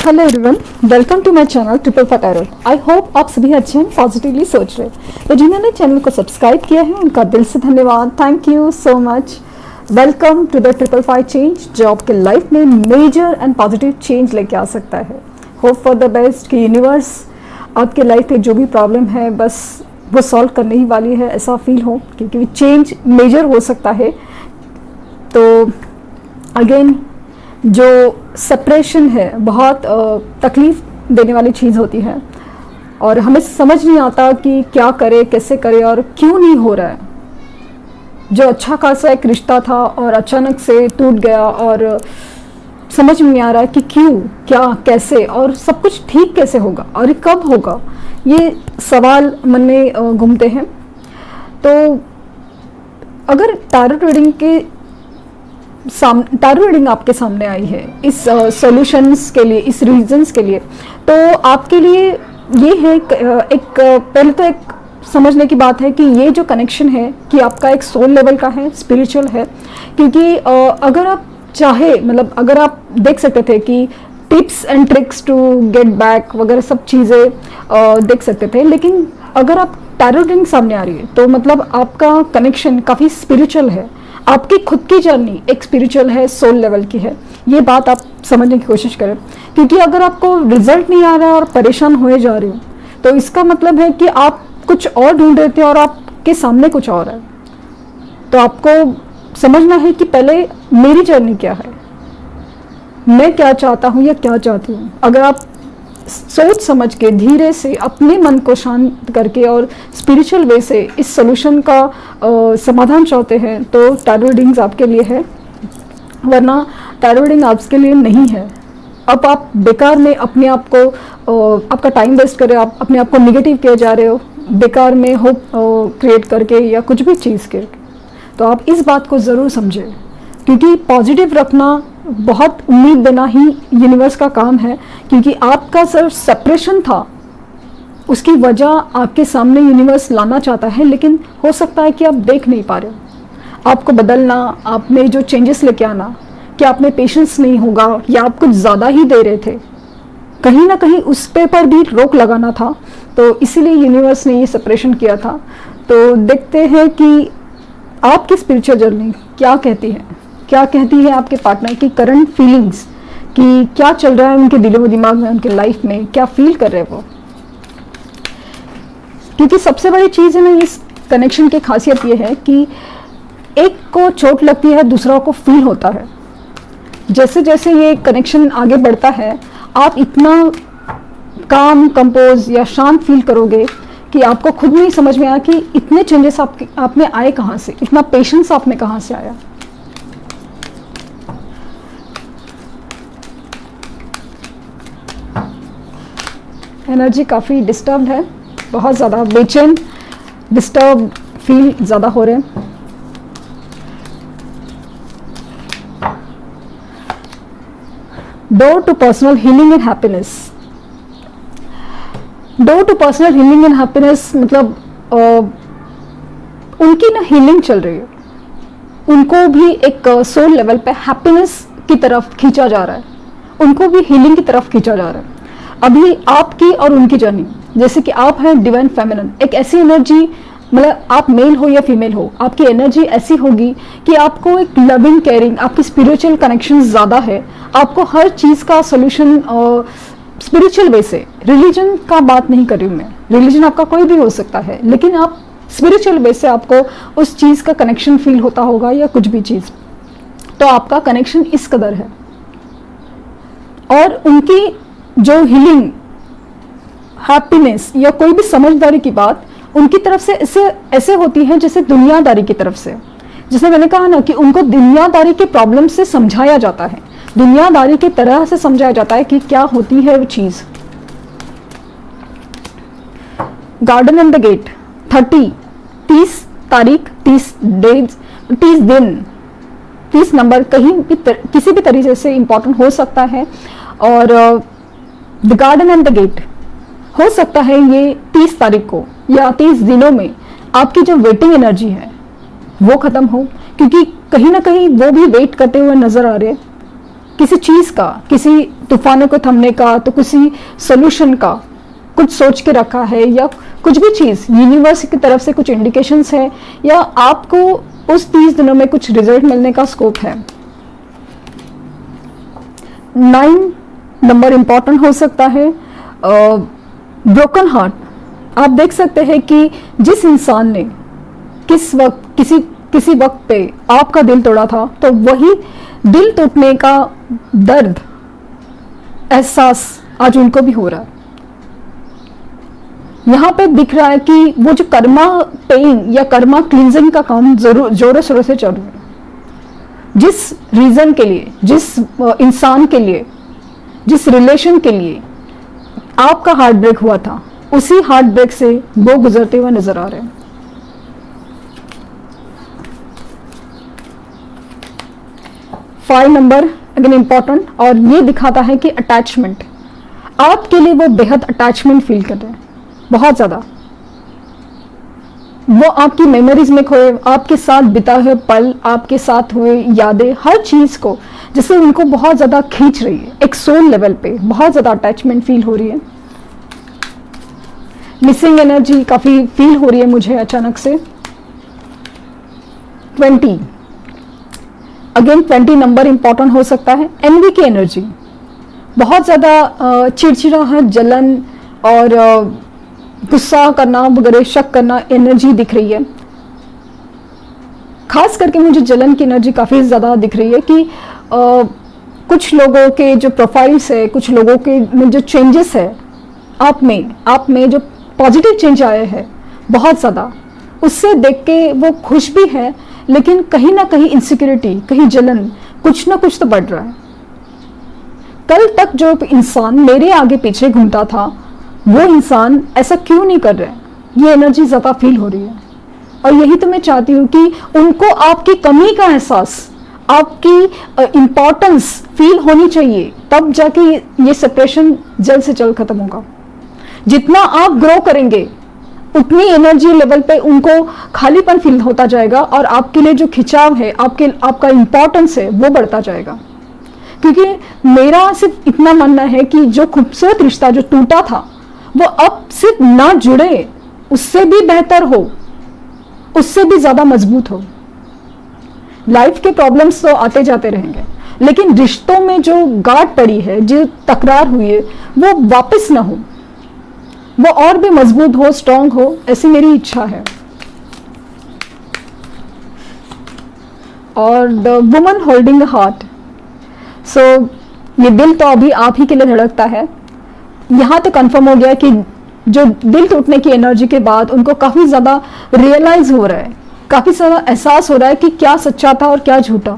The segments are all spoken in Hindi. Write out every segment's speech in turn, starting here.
Hello everyone, welcome to my channel triple four tarot. I hope आप सभी अच्छे हैं, पॉजिटिवली सोच रहे हैं। तो जिन्होंने चैनल को सब्सक्राइब किया है उनका दिल से धन्यवाद। Thank you so much. Welcome to the triple five change, जो आपके लाइफ में मेजर एंड पॉजिटिव चेंज लेके आ सकता है। होप फॉर द बेस्ट कि यूनिवर्स आपके लाइफ में जो भी प्रॉब्लम है बस वो सॉल्व करने ही वाली है, ऐसा फील हो, क्योंकि चेंज मेजर हो सकता है। तो अगेन जो सेपरेशन है बहुत तकलीफ देने वाली चीज़ होती है और हमें समझ नहीं आता कि क्या करे, कैसे करे और क्यों नहीं हो रहा है। जो अच्छा खासा एक रिश्ता था और अचानक से टूट गया और समझ में नहीं आ रहा है कि क्यों, क्या, कैसे और सब कुछ ठीक कैसे होगा और कब होगा, ये सवाल मन में घूमते हैं। तो अगर टैरो रीडिंग के टैरो रीडिंग आपके सामने आई है इस सॉल्यूशंस के लिए, इस रीजंस के लिए, तो आपके लिए ये है एक पहले तो एक समझने की बात है कि ये जो कनेक्शन है कि आपका एक सोल लेवल का है, स्पिरिचुअल है। क्योंकि अगर आप चाहे, मतलब अगर आप देख सकते थे कि tips and tricks to get back वगैरह सब चीज़ें देख सकते थे, लेकिन अगर आप टैरो रीडिंग सामने आ रही है तो मतलब आपका कनेक्शन काफ़ी स्पिरिचुअल है। आपकी खुद की जर्नी एक स्पिरिचुअल है, सोल लेवल की है। ये बात आप समझने की कोशिश करें, क्योंकि अगर आपको रिजल्ट नहीं आ रहा है और परेशान होए जा रहे हो तो इसका मतलब है कि आप कुछ और ढूंढ रहे थे और आपके सामने कुछ और है। तो आपको समझना है कि पहले मेरी जर्नी क्या है, मैं क्या चाहता हूँ या क्या चाहती हूँ। अगर आप सोच समझ के धीरे से अपने मन को शांत करके और स्पिरिचुअल वे से इस सॉल्यूशन का समाधान चाहते हैं तो टैरो रीडिंग्स आपके लिए है, वरना टैरो रीडिंग आपके लिए नहीं है। अब आप बेकार में अपने आप को आपका टाइम वेस्ट कर रहे हो, आप अपने आप को निगेटिव किए जा रहे हो बेकार में होप क्रिएट करके या कुछ भी चीज़ के। तो आप इस बात को ज़रूर समझें, क्योंकि पॉजिटिव रखना, बहुत उम्मीद देना ही यूनिवर्स का काम है। क्योंकि आपका सिर्फ सेपरेशन था, उसकी वजह आपके सामने यूनिवर्स लाना चाहता है, लेकिन हो सकता है कि आप देख नहीं पा रहे हो। आपको बदलना, आप में जो चेंजेस लेके आना, क्या आप में पेशेंस नहीं होगा या आप कुछ ज़्यादा ही दे रहे थे, कहीं ना कहीं उस पर भी रोक लगाना था। तो इसीलिए यूनिवर्स ने ये सेपरेशन किया था। तो देखते हैं कि आपकी स्पिरिचुअल जर्नी क्या कहती है, क्या कहती है आपके पार्टनर की करंट फीलिंग्स, कि क्या चल रहा है उनके दिलो दिमाग में, उनके लाइफ में क्या फील कर रहे हैं वो। क्योंकि सबसे बड़ी चीज़ है ना इस कनेक्शन की खासियत ये है कि एक को चोट लगती है, दूसरा को फील होता है। जैसे जैसे ये कनेक्शन आगे बढ़ता है आप इतना काम, कंपोज या शांत फील करोगे कि आपको खुद नहीं समझ में आया कि इतने चेंजेस आप में आए कहाँ से, इतना पेशेंस आप में कहाँ से आया। एनर्जी काफ़ी डिस्टर्ब्ड है, बहुत ज़्यादा बेचैन, डिस्टर्ब फील ज़्यादा हो रहे हैं। Door to personal healing and happiness. Door to personal healing and happiness मतलब उनकी ना हीलिंग चल रही है, उनको भी एक सोल लेवल पे हैप्पीनेस की तरफ खींचा जा रहा है, उनको भी हीलिंग की तरफ खींचा जा रहा है। अभी आपकी और उनकी जर्नी, जैसे कि आप हैं डिवाइन फेमिनिन, एक ऐसी एनर्जी, मतलब आप मेल हो या फीमेल हो, आपकी एनर्जी ऐसी होगी कि आपको एक लविंग, केयरिंग, आपकी स्पिरिचुअल कनेक्शन ज़्यादा है। आपको हर चीज़ का सोल्यूशन स्पिरिचुअल वे से, रिलीजन का बात नहीं कर रही हूँ मैं, रिलीजन आपका कोई भी हो सकता है, लेकिन आप स्पिरिचुअल वे से आपको उस चीज़ का कनेक्शन फील होता होगा या कुछ भी चीज़। तो आपका कनेक्शन इस कदर है। और उनकी जो हीलिंग, हैप्पीनेस या कोई भी समझदारी की बात उनकी तरफ से ऐसे होती है जैसे दुनियादारी की तरफ से। जैसे मैंने कहा ना कि उनको दुनियादारी के प्रॉब्लम से समझाया जाता है, दुनियादारी की तरह से समझाया जाता है कि क्या होती है वो चीज़। गार्डन एंड द गेट 30 तारीख, 30 डेज, 30 दिन, 30 नंबर कहीं भी किसी भी तरीके से इंपॉर्टेंट हो सकता है। और the garden and the gate हो सकता है ये 30 तारीख को या 30 दिनों में आपकी जो वेटिंग एनर्जी है वो खत्म हो, क्योंकि कहीं ना कहीं वो भी वेट करते हुए नजर आ रहे हैं। किसी चीज़ का, किसी तूफानों को थमने का, तो किसी सोल्यूशन का कुछ सोच के रखा है, या कुछ भी चीज़ यूनिवर्स की तरफ से कुछ इंडिकेशंस है, या आपको उस 30 दिनों में कुछ रिजल्ट मिलने का स्कोप है। 9 नंबर इंपॉर्टेंट हो सकता है। ब्रोकन हार्ट, आप देख सकते हैं कि जिस इंसान ने किस वक्त किसी वक्त पे आपका दिल तोड़ा था, तो वही दिल टूटने का दर्द, एहसास आज उनको भी हो रहा है। यहाँ पे दिख रहा है कि वो जो कर्मा पेन या कर्मा क्लींजिंग का काम जरूर जोरों शोरों से चल रहा है। जिस रीजन के लिए, जिस इंसान के लिए, जिस रिलेशन के लिए आपका हार्ट ब्रेक हुआ था, उसी हार्ट ब्रेक से वो गुजरते हुए नजर आ रहे हैं। फाइव नंबर अगेन इंपॉर्टेंट, और ये दिखाता है कि अटैचमेंट, आपके लिए वो बेहद अटैचमेंट फील कर रहे हैं, बहुत ज्यादा। वो आपकी मेमोरीज में खोए, आपके साथ बिताए हुए पल, आपके साथ हुए यादें, हर चीज को जैसे उनको बहुत ज्यादा खींच रही है। एक सोल लेवल पे बहुत ज्यादा अटैचमेंट फील हो रही है। मिसिंग एनर्जी काफी फील हो रही है मुझे अचानक से। 20 अगेन 20 नंबर इंपॉर्टेंट हो सकता है। एनवी की एनर्जी, बहुत ज़्यादा चिड़चिड़ाहट, जलन और गुस्सा करना वगैरह, शक करना एनर्जी दिख रही है। खास करके मुझे जलन की एनर्जी काफ़ी ज़्यादा दिख रही है कि कुछ लोगों के जो प्रोफाइल्स है, कुछ लोगों के में जो चेंजेस है आप में जो पॉजिटिव चेंज आए हैं बहुत ज़्यादा, उससे देख के वो खुश भी है, लेकिन कहीं ना कहीं इनसिक्योरिटी, कहीं जलन, कुछ ना कुछ तो बढ़ रहा है। कल तक जो इंसान मेरे आगे पीछे घूमता था, वो इंसान ऐसा क्यों नहीं कर रहा है, ये एनर्जी ज़्यादा फील हो रही है। और यही तो मैं चाहती हूँ कि उनको आपकी कमी का एहसास, आपकी इम्पोर्टेंस फील होनी चाहिए, तब जाके ये सेपरेशन जल्द से जल्द खत्म होगा। जितना आप ग्रो करेंगे उतनी एनर्जी लेवल पे उनको खालीपन फील होता जाएगा, और आपके लिए जो खिंचाव है, आपका इम्पोर्टेंस है, वो बढ़ता जाएगा। क्योंकि मेरा सिर्फ इतना मानना है कि जो खूबसूरत रिश्ता जो टूटा था, वो अब सिर्फ ना जुड़े, उससे भी बेहतर हो, उससे भी ज्यादा मजबूत हो। लाइफ के प्रॉब्लम्स तो आते जाते रहेंगे, लेकिन रिश्तों में जो गांठ पड़ी है, जो तकरार हुई है, वो वापस ना हो, वो और भी मजबूत हो, स्ट्रांग हो, ऐसी मेरी इच्छा है। और the woman holding the heart, so ये दिल तो अभी आप ही के लिए धड़कता है। यहाँ तो कंफर्म हो गया कि जो दिल टूटने की एनर्जी के बाद उनको काफ़ी ज़्यादा रियलाइज हो रहा है, काफ़ी ज़्यादा एहसास हो रहा है कि क्या सच्चा था और क्या झूठा।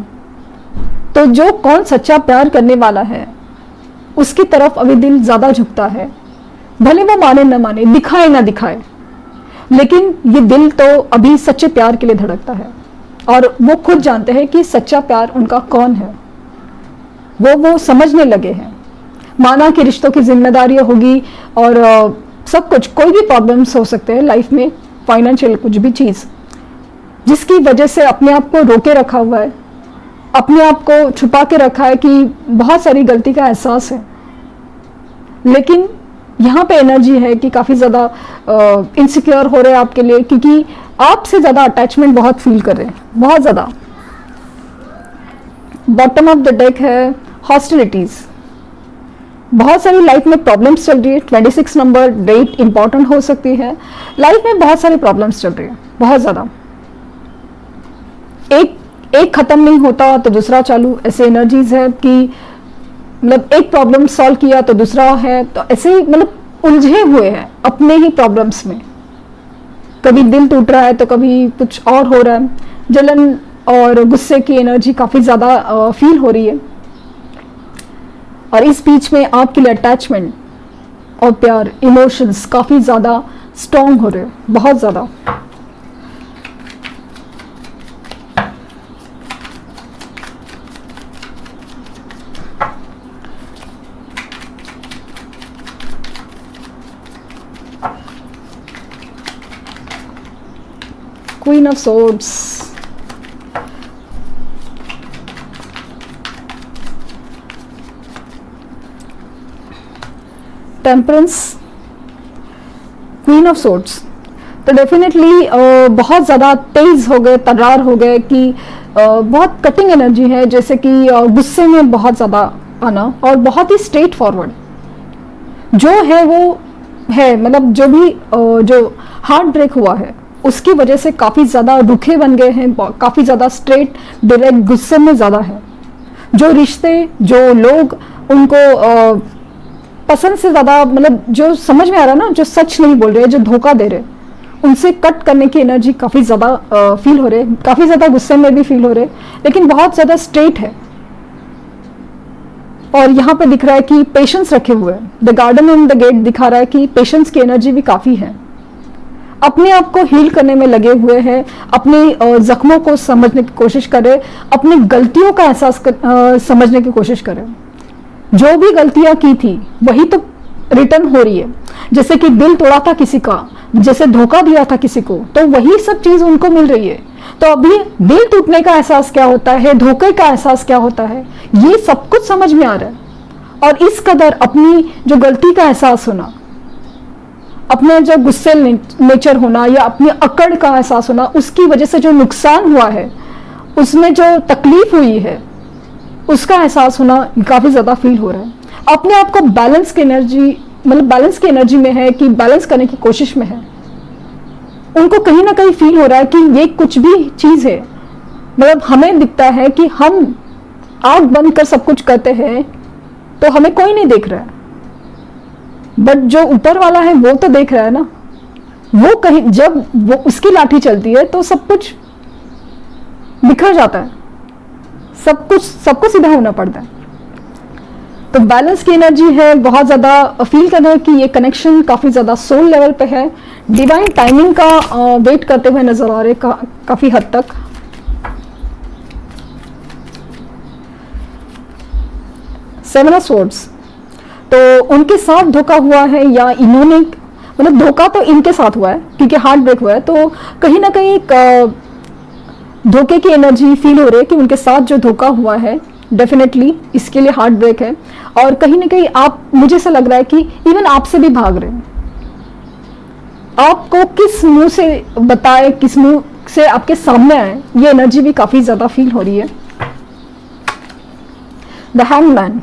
तो जो कौन सच्चा प्यार करने वाला है, उसकी तरफ अभी दिल ज़्यादा झुकता है। भले वो माने न माने, दिखाए ना दिखाए, लेकिन ये दिल तो अभी सच्चे प्यार के लिए धड़कता है, और वो खुद जानते हैं कि सच्चा प्यार उनका कौन है। वो समझने लगे हैं। माना कि रिश्तों की जिम्मेदारियां होगी और सब कुछ, कोई भी प्रॉब्लम्स हो सकते हैं लाइफ में, फाइनेंशियल कुछ भी चीज़, जिसकी वजह से अपने आप को रोके रखा हुआ है, अपने आप को छुपा के रखा है, कि बहुत सारी गलती का एहसास है। लेकिन यहाँ पे एनर्जी है कि काफ़ी ज़्यादा इनसिक्योर हो रहे हैं आपके लिए, क्योंकि आपसे ज़्यादा अटैचमेंट बहुत फील कर रहे हैं, बहुत ज़्यादा। बॉटम ऑफ द डेक है हॉस्टिलिटीज़, बहुत सारी लाइफ में प्रॉब्लम्स चल रही है। 26 नंबर डेट इंपॉर्टेंट हो सकती है। लाइफ में बहुत सारी प्रॉब्लम्स चल रही है, बहुत ज़्यादा। एक खत्म नहीं होता तो दूसरा चालू, ऐसे एनर्जीज है कि मतलब एक प्रॉब्लम सॉल्व किया तो दूसरा है, तो ऐसे मतलब उलझे हुए हैं अपने ही प्रॉब्लम्स में। कभी दिल टूट रहा है तो कभी कुछ और हो रहा है। जलन और गुस्से की एनर्जी काफ़ी ज़्यादा फील हो रही है, और इस बीच में आपके लिए अटैचमेंट और प्यार, इमोशंस काफ़ी ज़्यादा स्ट्रॉन्ग हो रहे हैं, बहुत ज़्यादा। Queen of Swords, temperance, queen of swords. तो डेफिनेटली बहुत ज़्यादा तेज हो गए, तर्रार हो गए कि बहुत कटिंग एनर्जी है, जैसे कि गुस्से में बहुत ज़्यादा आना और बहुत ही स्ट्रेट फॉरवर्ड जो है वो है, मतलब जो भी जो हार्ट ब्रेक हुआ है उसकी वजह से काफ़ी ज़्यादा रुखे बन गए हैं, काफ़ी ज़्यादा स्ट्रेट डायरेक्ट गुस्से में ज़्यादा है। जो रिश्ते, जो लोग उनको पसंद से ज़्यादा, मतलब जो समझ में आ रहा है ना, जो सच नहीं बोल रहे, जो धोखा दे रहे, उनसे कट करने की एनर्जी काफ़ी ज़्यादा फील हो रहे, काफ़ी ज़्यादा गुस्से में भी फील हो रहे, लेकिन बहुत ज़्यादा स्ट्रेट है। और यहाँ पे दिख रहा है कि पेशेंस रखे हुए हैं, the garden and the gate दिखा रहा है कि पेशेंस की एनर्जी भी काफ़ी है। अपने आप को हील करने में लगे हुए हैं, अपने जख्मों को समझने की कोशिश करें, अपनी गलतियों का एहसास समझने की कोशिश करें। जो भी गलतियां की थी वही तो रिटर्न हो रही है, जैसे कि दिल तोड़ा था किसी का, जैसे धोखा दिया था किसी को, तो वही सब चीज उनको मिल रही है। तो अभी दिल टूटने का एहसास क्या होता है, धोखे का एहसास क्या होता है, ये सब कुछ समझ में आ रहा है। और इस कदर अपनी जो गलती का एहसास होना, अपने जो गुस्से नेचर होना या अपनी अकड़ का एहसास होना, उसकी वजह से जो नुकसान हुआ है, उसमें जो तकलीफ हुई है, उसका एहसास होना काफी ज्यादा फील हो रहा है। अपने आप को बैलेंस की एनर्जी, मतलब बैलेंस की एनर्जी में है कि बैलेंस करने की कोशिश में है। उनको कहीं ना कहीं फील हो रहा है कि ये कुछ भी चीज है, मतलब हमें दिखता है कि हम आंख बंद कर सब कुछ करते हैं तो हमें कोई नहीं देख रहा है, बट जो ऊपर वाला है वो तो देख रहा है ना। वो कहीं जब वो उसकी लाठी चलती है तो सब कुछ बिखर जाता है, सबको सीधा होना पड़ता है। तो बैलेंस की एनर्जी है, बहुत ज़्यादा फील करना है कि ये कनेक्शन काफ़ी ज़्यादा सोल लेवल पे है। डिवाइन टाइमिंग का वेट करते हुए नजर आ रहे काफ़ी हद तक। सेवन ऑफ स्वॉर्ड्स, तो उनके साथ धोखा हुआ है या इन्होंने, मतलब धोखा तो इनके साथ हुआ है क्योंकि हार्ट ब्रेक हुआ है, तो कहीं ना कहीं धोखे की एनर्जी फील हो रही है कि उनके साथ जो धोखा हुआ है डेफिनेटली इसके लिए हार्ट ब्रेक है। और कहीं ना कहीं आप, मुझे ऐसा लग रहा है कि इवन आपसे भी भाग रहे हैं। आपको किस मुंह से बताए, किस मुंह से आपके सामने आए, ये एनर्जी भी काफी ज्यादा फील हो रही है। द हैंगमैन,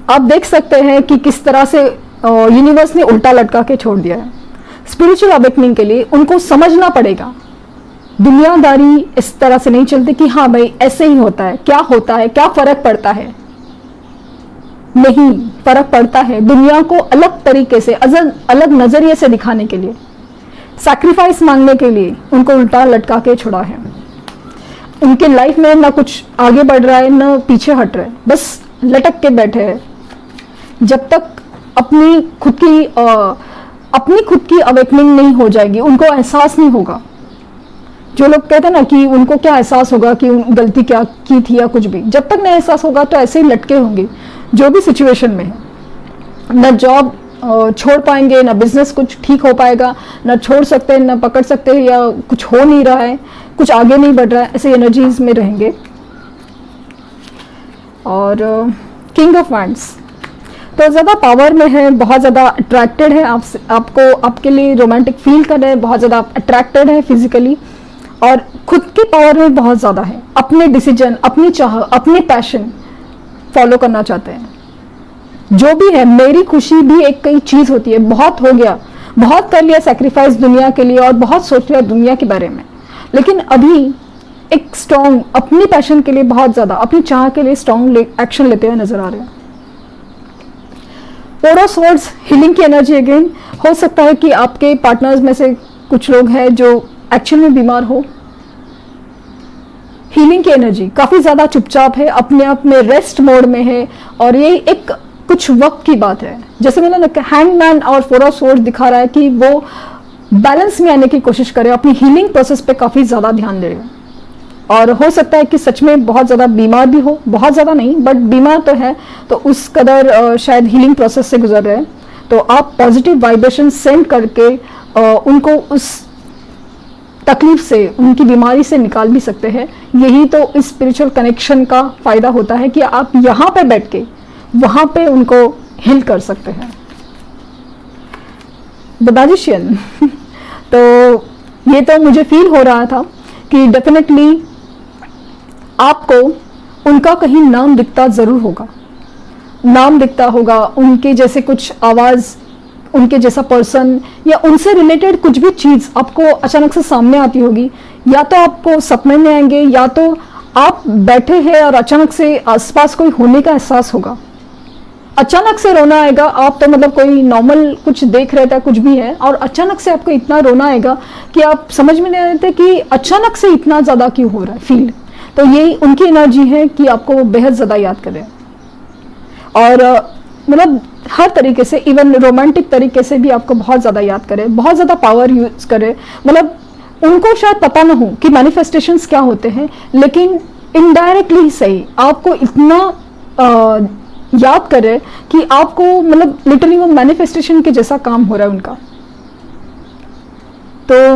आप देख सकते हैं कि किस तरह से यूनिवर्स ने उल्टा लटका के छोड़ दिया है। स्पिरिचुअल अवेकनिंग के लिए उनको समझना पड़ेगा, दुनियादारी इस तरह से नहीं चलती कि हाँ भाई ऐसे ही होता है, क्या होता है, क्या फर्क पड़ता है। नहीं, फर्क पड़ता है। दुनिया को अलग तरीके से, अलग नजरिए से दिखाने के लिए, सैक्रिफाइस मांगने के लिए उनको उल्टा लटका के छोड़ा है। उनके लाइफ में ना कुछ आगे बढ़ रहा है ना पीछे हट रहा है, बस लटक के बैठे हैं। जब तक अपनी खुद की अवेकनिंग नहीं हो जाएगी, उनको एहसास नहीं होगा। जो लोग कहते हैं ना कि उनको क्या एहसास होगा कि गलती क्या की थी या कुछ भी, जब तक नहीं एहसास होगा तो ऐसे ही लटके होंगे जो भी सिचुएशन में है। न जॉब छोड़ पाएंगे, ना बिजनेस कुछ ठीक हो पाएगा, ना छोड़ सकते हैं, ना पकड़ सकते हैं, या कुछ हो नहीं रहा है, कुछ आगे नहीं बढ़ रहा है, ऐसे एनर्जीज में रहेंगे। और किंग ऑफ वांड्स, तो ज़्यादा पावर में है, बहुत ज़्यादा अट्रैक्टेड है आपको, आपके लिए रोमांटिक फील कर रहे हैं, बहुत ज़्यादा अट्रैक्टेड है फिजिकली, और खुद की पावर में बहुत ज़्यादा है। अपने डिसीजन, अपनी चाह, अपने पैशन फॉलो करना चाहते हैं। जो भी है, मेरी खुशी भी एक कई चीज़ होती है। बहुत हो गया, बहुत कर लिया सैक्रिफाइस दुनिया के लिए और बहुत सोच लिया दुनिया के बारे में, लेकिन अभी एक स्ट्रॉन्ग अपनी पैशन के लिए, बहुत ज़्यादा अपनी चाह के लिए स्ट्रॉन्ग एक्शन लेते हुए नजर आ रहे हैं। फोर ऑफ स्वॉर्ड्स, हीलिंग की एनर्जी अगेन। हो सकता है कि आपके पार्टनर्स में से कुछ लोग हैं जो एक्चुअल में बीमार हो। हीलिंग की एनर्जी काफी ज्यादा चुपचाप है, अपने आप में रेस्ट मोड में है, और ये एक कुछ वक्त की बात है। जैसे मैंने हैंगमैन और फोर ऑफ स्वॉर्ड्स दिखा रहा है कि वो बैलेंस में आने की कोशिश करे, अपनी हीलिंग प्रोसेस पे काफी ज्यादा ध्यान दे रहे हैं। और हो सकता है कि सच में बहुत ज़्यादा बीमार भी हो, बहुत ज़्यादा नहीं बट बीमार तो है, तो उस कदर शायद हीलिंग प्रोसेस से गुजर रहे हैं। तो आप पॉजिटिव वाइब्रेशन सेंड करके उनको उस तकलीफ से, उनकी बीमारी से निकाल भी सकते हैं। यही तो इस स्पिरिचुअल कनेक्शन का फ़ायदा होता है कि आप यहाँ पे बैठ के वहाँ पे उनको हील कर सकते हैं। The magician. तो ये तो मुझे फील हो रहा था कि डेफिनेटली आपको उनका कहीं नाम दिखता ज़रूर होगा, नाम दिखता होगा, उनके जैसे कुछ आवाज़, उनके जैसा पर्सन या उनसे रिलेटेड कुछ भी चीज़ आपको अचानक से सामने आती होगी। या तो आपको सपने में आएंगे, या तो आप बैठे हैं और अचानक से आसपास कोई होने का एहसास होगा। अचानक से रोना आएगा, आप तो मतलब कोई नॉर्मल कुछ देख रहे थे, कुछ भी है, और अचानक से आपको इतना रोना आएगा कि आप समझ में नहीं आते कि अचानक से इतना ज़्यादा क्यों हो रहा है फील। तो यही उनकी एनर्जी है कि आपको वो बेहद ज़्यादा याद करें, और मतलब हर तरीके से, इवन रोमांटिक तरीके से भी आपको बहुत ज़्यादा याद करें, बहुत ज़्यादा पावर यूज़ करें। मतलब उनको शायद पता ना हो कि मैनिफेस्टेशंस क्या होते हैं, लेकिन इनडायरेक्टली ही सही आपको इतना याद करे कि आपको मतलब लिटरली वो मैनिफेस्टेशन के जैसा काम हो रहा है उनका। तो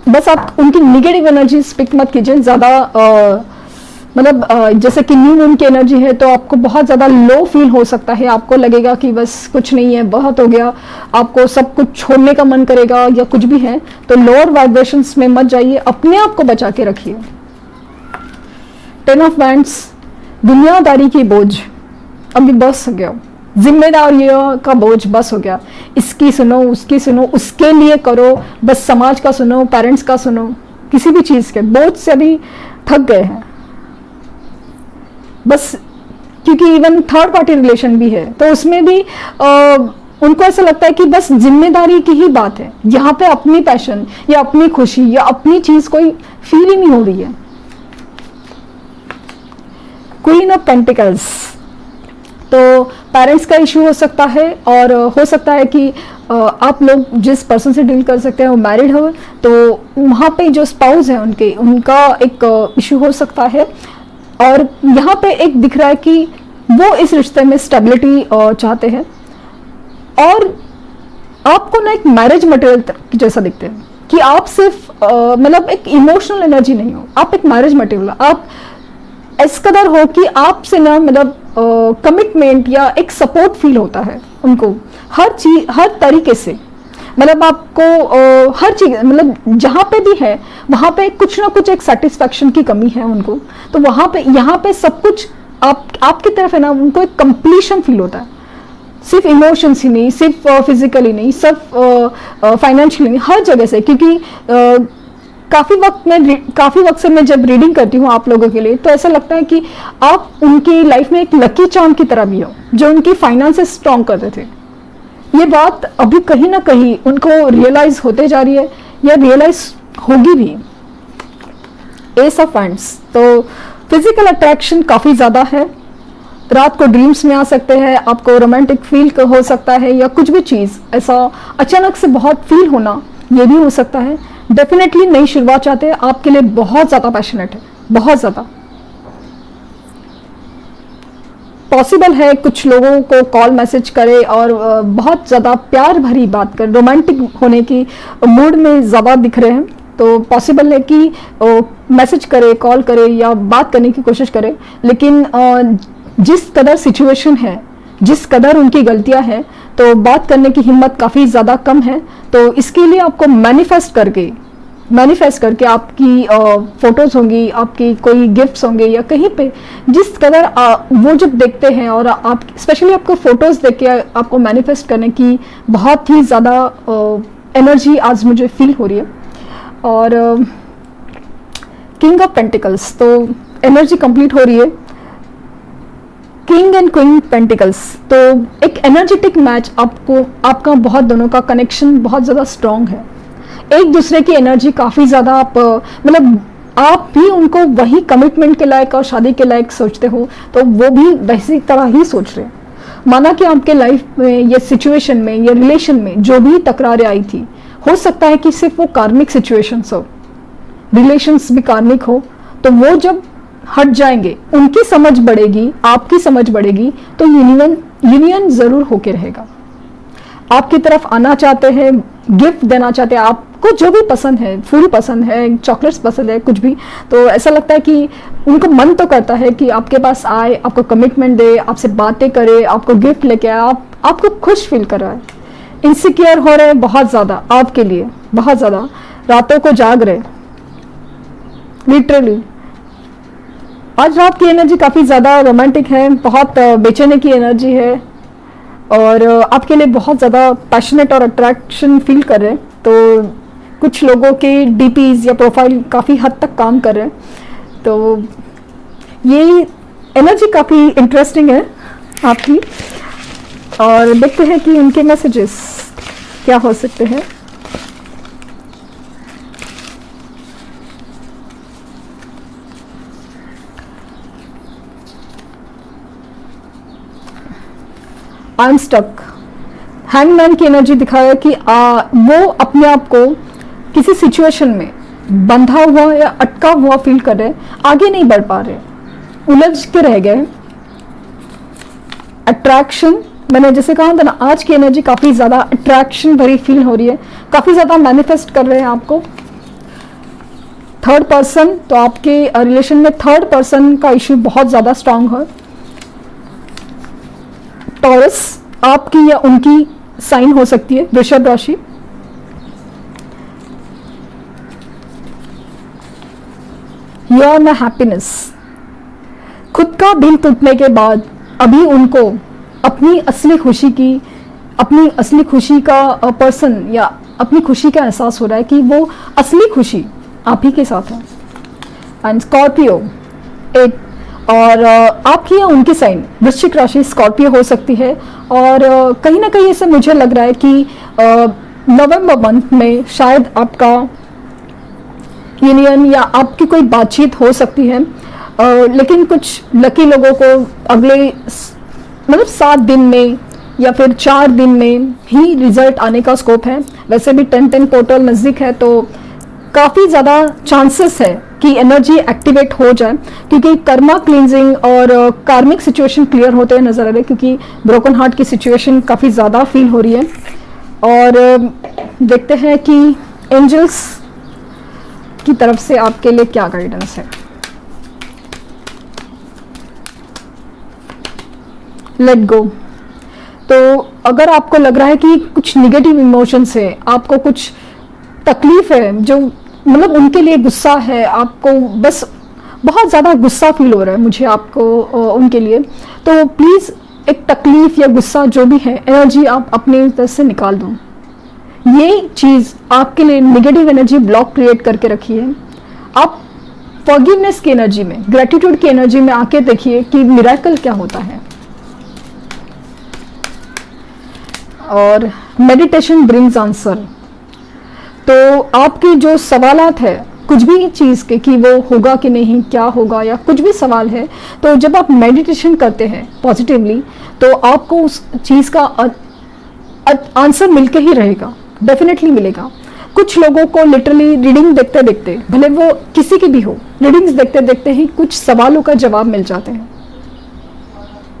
बस आप उनकी निगेटिव एनर्जी पिक मत कीजिए ज़्यादा। मतलब जैसे कि न्यू मून की एनर्जी है तो आपको बहुत ज़्यादा लो फील हो सकता है, आपको लगेगा कि बस कुछ नहीं है, बहुत हो गया, आपको सब कुछ छोड़ने का मन करेगा या कुछ भी है। तो लोअर वाइब्रेशंस में मत जाइए, अपने आप को बचा के रखिए। 10 ऑफ वैंड्स, दुनियादारी की बोझ अभी बस हो गया, जिम्मेदारियों का बोझ बस हो गया। इसकी सुनो, उसकी सुनो, उसके लिए करो, बस समाज का सुनो, पेरेंट्स का सुनो, किसी भी चीज़ के बोझ से अभी थक गए हैं बस। क्योंकि इवन थर्ड पार्टी रिलेशन भी है तो उसमें भी उनको ऐसा लगता है कि बस जिम्मेदारी की ही बात है, यहाँ पे अपनी पैशन या अपनी खुशी या अपनी चीज कोई फील ही नहीं हो रही है। क्वीन ऑफ पेंटिकल्स, तो पेरेंट्स का इशू हो सकता है, और हो सकता है कि आप लोग जिस पर्सन से डील कर सकते हैं वो मैरिड हो, तो वहाँ पे जो स्पाउस है उनका एक इशू हो सकता है। और यहाँ पे एक दिख रहा है कि वो इस रिश्ते में स्टेबिलिटी चाहते हैं, और आपको ना एक मैरिज मटेरियल जैसा दिखते हैं कि आप सिर्फ मतलब एक इमोशनल एनर्जी नहीं हो, आप एक मैरिज मटेरियल, आप इस कदर हो कि आपसे ना मतलब कमिटमेंट या एक सपोर्ट फील होता है उनको हर चीज, हर तरीके से। मतलब आपको हर चीज, मतलब जहाँ पे भी है वहाँ पे कुछ ना कुछ एक सेटिस्फैक्शन की कमी है उनको, तो वहाँ पे यहाँ पे सब कुछ आपकी तरफ है ना, उनको एक कंप्लीशन फील होता है। सिर्फ इमोशंस ही नहीं, सिर्फ फिजिकली नहीं, सिर्फ फाइनेंशियली नहीं, हर जगह से। क्योंकि काफ़ी वक्त से मैं जब रीडिंग करती हूँ आप लोगों के लिए, तो ऐसा लगता है कि आप उनकी लाइफ में एक लकी चार्म की तरह भी हो जो उनकी फाइनेंसेस स्ट्रॉन्ग करते थे। ये बात अभी कहीं ना कहीं उनको रियलाइज होते जा रही है, या रियलाइज होगी भी। एस ऑफ वैंड्स, तो फिजिकल अट्रैक्शन काफ़ी ज़्यादा है, रात को ड्रीम्स में आ सकते हैं, आपको रोमांटिक फील हो सकता है, या कुछ भी चीज़ ऐसा अचानक से बहुत फील होना, ये भी हो सकता है। डेफिनेटली नई शुरुआत चाहते हैं, आपके लिए बहुत ज़्यादा पैशनेट है, बहुत ज़्यादा। पॉसिबल है कुछ लोगों को कॉल मैसेज करे और बहुत ज़्यादा प्यार भरी बात कर, रोमांटिक होने की मूड में ज़्यादा दिख रहे हैं, तो पॉसिबल है कि मैसेज करे, कॉल करे या बात करने की कोशिश करे। लेकिन जिस कदर सिचुएशन है, जिस कदर उनकी गलतियां हैं, तो बात करने की हिम्मत काफ़ी ज़्यादा कम है। तो इसके लिए आपको मैनिफेस्ट करके आपकी फोटोज़ होंगी, आपकी कोई गिफ्ट्स होंगे, या कहीं पे जिस कदर वो जब देखते हैं, और आप स्पेशली आपको फोटोज़ देख के आपको मैनिफेस्ट करने की बहुत ही ज़्यादा एनर्जी आज मुझे फील हो रही है। और किंग ऑफ पेंटिकल्स, तो एनर्जी कंप्लीट हो रही है। किंग एंड क्वीन पेंटिकल्स, तो एक एनर्जेटिक मैच, आपका बहुत दोनों का कनेक्शन बहुत ज़्यादा स्ट्रॉन्ग है, एक दूसरे की एनर्जी काफ़ी ज़्यादा, आप मतलब आप भी उनको वही कमिटमेंट के लायक और शादी के लायक सोचते हो, तो वो भी वैसी तरह ही सोच रहे हैं। माना कि आपके लाइफ में या सिचुएशन में या रिलेशन में जो भी तकरारें आई थी, हो सकता है कि सिर्फ वो कार्मिक सिचुएशंस हो, रिलेशंस भी कार्मिक हो, तो वो जब हट जाएंगे, उनकी समझ बढ़ेगी, आपकी समझ बढ़ेगी, तो यूनियन ज़रूर होके रहेगा। आपकी तरफ आना चाहते हैं, गिफ्ट देना चाहते हैं, आपको जो भी पसंद है, फूल पसंद है, चॉकलेट्स पसंद है, कुछ भी, तो ऐसा लगता है कि उनको मन तो करता है कि आपके पास आए, आपको कमिटमेंट दे, आपसे बातें करे, आपको गिफ्ट लेके आए, आपको खुश फील कर रहा है। इनसिक्योर हो रहे बहुत ज़्यादा आपके लिए, बहुत ज़्यादा रातों को जाग रहे लिटरली। आज रात की एनर्जी काफ़ी ज़्यादा रोमांटिक है, बहुत बेचैनी की एनर्जी है और आपके लिए बहुत ज़्यादा पैशनेट और अट्रैक्शन फील कर रहे हैं। तो कुछ लोगों के डीपीज या प्रोफाइल काफ़ी हद तक काम कर रहे हैं, तो ये एनर्जी काफ़ी इंटरेस्टिंग है आपकी। और देखते हैं कि उनके मैसेजेस क्या हो सकते हैं। आई एम स्टक, हैंगमैन की एनर्जी दिखाया कि वो अपने आप को किसी सिचुएशन में बंधा हुआ या अटका हुआ फील कर रहे, आगे नहीं बढ़ पा रहे, उलझ के रह गए। अट्रैक्शन, मैंने जैसे कहा था ना, आज की एनर्जी काफ़ी ज़्यादा अट्रैक्शन भरी फील हो रही है, काफ़ी ज़्यादा मैनिफेस्ट कर रहे हैं आपको। थर्ड पर्सन, तो आपके रिलेशन में थर्ड पर्सन का इशू बहुत ज़्यादा स्ट्रांग है। टॉरस, आपकी या उनकी साइन हो सकती है, वृषभ राशि। यू आर माई हैप्पीनेस, खुद का दिल टूटने के बाद अभी उनको अपनी असली खुशी का पर्सन या अपनी खुशी का एहसास हो रहा है कि वो असली खुशी आप ही के साथ है। एंड स्कॉर्पियो एक, और आपकी या उनकी साइन वृश्चिक राशि स्कॉर्पियो हो सकती है। और कहीं ना कहीं ऐसे मुझे लग रहा है कि नवंबर मंथ में शायद आपका यूनियन या आपकी कोई बातचीत हो सकती है। लेकिन कुछ लकी लोगों को अगले 7 दिन में या फिर 4 दिन में ही रिजल्ट आने का स्कोप है। वैसे भी 10-10 पोर्टल नज़दीक है, तो काफ़ी ज़्यादा चांसेस है कि एनर्जी एक्टिवेट हो जाए, क्योंकि कर्मा क्लींजिंग और कार्मिक सिचुएशन क्लियर होते हुए नजर आ रहे हैं, क्योंकि ब्रोकन हार्ट की सिचुएशन काफ़ी ज़्यादा फील हो रही है। और देखते हैं कि एंजल्स की तरफ से आपके लिए क्या गाइडेंस है। लेट गो, तो अगर आपको लग रहा है कि कुछ निगेटिव इमोशंस है, आपको कुछ तकलीफ है, जो मतलब उनके लिए गुस्सा है, आपको बस बहुत ज़्यादा गुस्सा फील हो रहा है मुझे आपको उनके लिए, तो प्लीज़ एक तकलीफ या गुस्सा जो भी है, एनर्जी आप अपनी तरफ से निकाल दो। ये चीज़ आपके लिए निगेटिव एनर्जी ब्लॉक क्रिएट करके रखी है। आप फॉरगिवनेस की एनर्जी में, ग्रेटिट्यूड की एनर्जी में आके देखिए कि मिरेकल क्या होता है। और मेडिटेशन ब्रिंग्स आंसर, तो आपकी जो सवालात है कुछ भी चीज़ के कि वो होगा कि नहीं, क्या होगा, या कुछ भी सवाल है, तो जब आप मेडिटेशन करते हैं पॉजिटिवली, तो आपको उस चीज़ का आंसर मिलके ही रहेगा, डेफिनेटली मिलेगा। कुछ लोगों को लिटरली रीडिंग देखते देखते, भले वो किसी की भी हो, रीडिंग्स देखते देखते ही कुछ सवालों का जवाब मिल जाते हैं,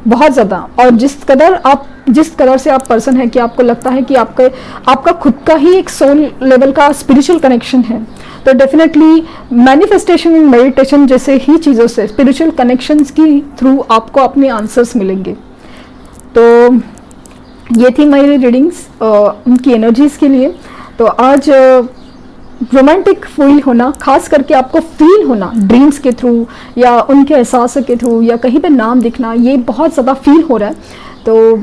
बहुत ज़्यादा। और जिस कदर से आप पर्सन है कि आपको लगता है कि आपका खुद का ही एक सोल लेवल का स्पिरिचुअल कनेक्शन है, तो डेफिनेटली मैनिफेस्टेशन एंड मेडिटेशन जैसे ही चीज़ों से, स्पिरिचुअल कनेक्शंस की थ्रू आपको अपने आंसर्स मिलेंगे। तो ये थी मेरी रीडिंग्स उनकी एनर्जीज के लिए। तो आज रोमांटिक फील होना, खास करके आपको फील होना ड्रीम्स के थ्रू या उनके एहसास के थ्रू या कहीं पे नाम दिखना, ये बहुत ज़्यादा फील हो रहा है। तो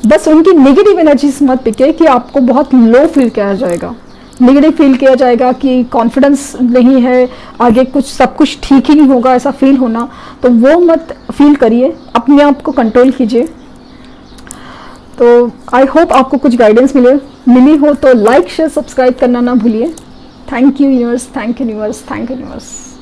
बस उनकी नेगेटिव एनर्जीज मत पिके कि आपको बहुत लो फील किया जाएगा, नेगेटिव फील किया जाएगा कि कॉन्फिडेंस नहीं है, आगे कुछ सब कुछ ठीक ही नहीं होगा, ऐसा फील होना, तो वो मत फील करिए, अपने आप को कंट्रोल कीजिए। तो आई होप आपको कुछ गाइडेंस मिली हो तो लाइक शेयर सब्सक्राइब करना ना भूलिए। Thank you universe, thank you universe, thank you universe.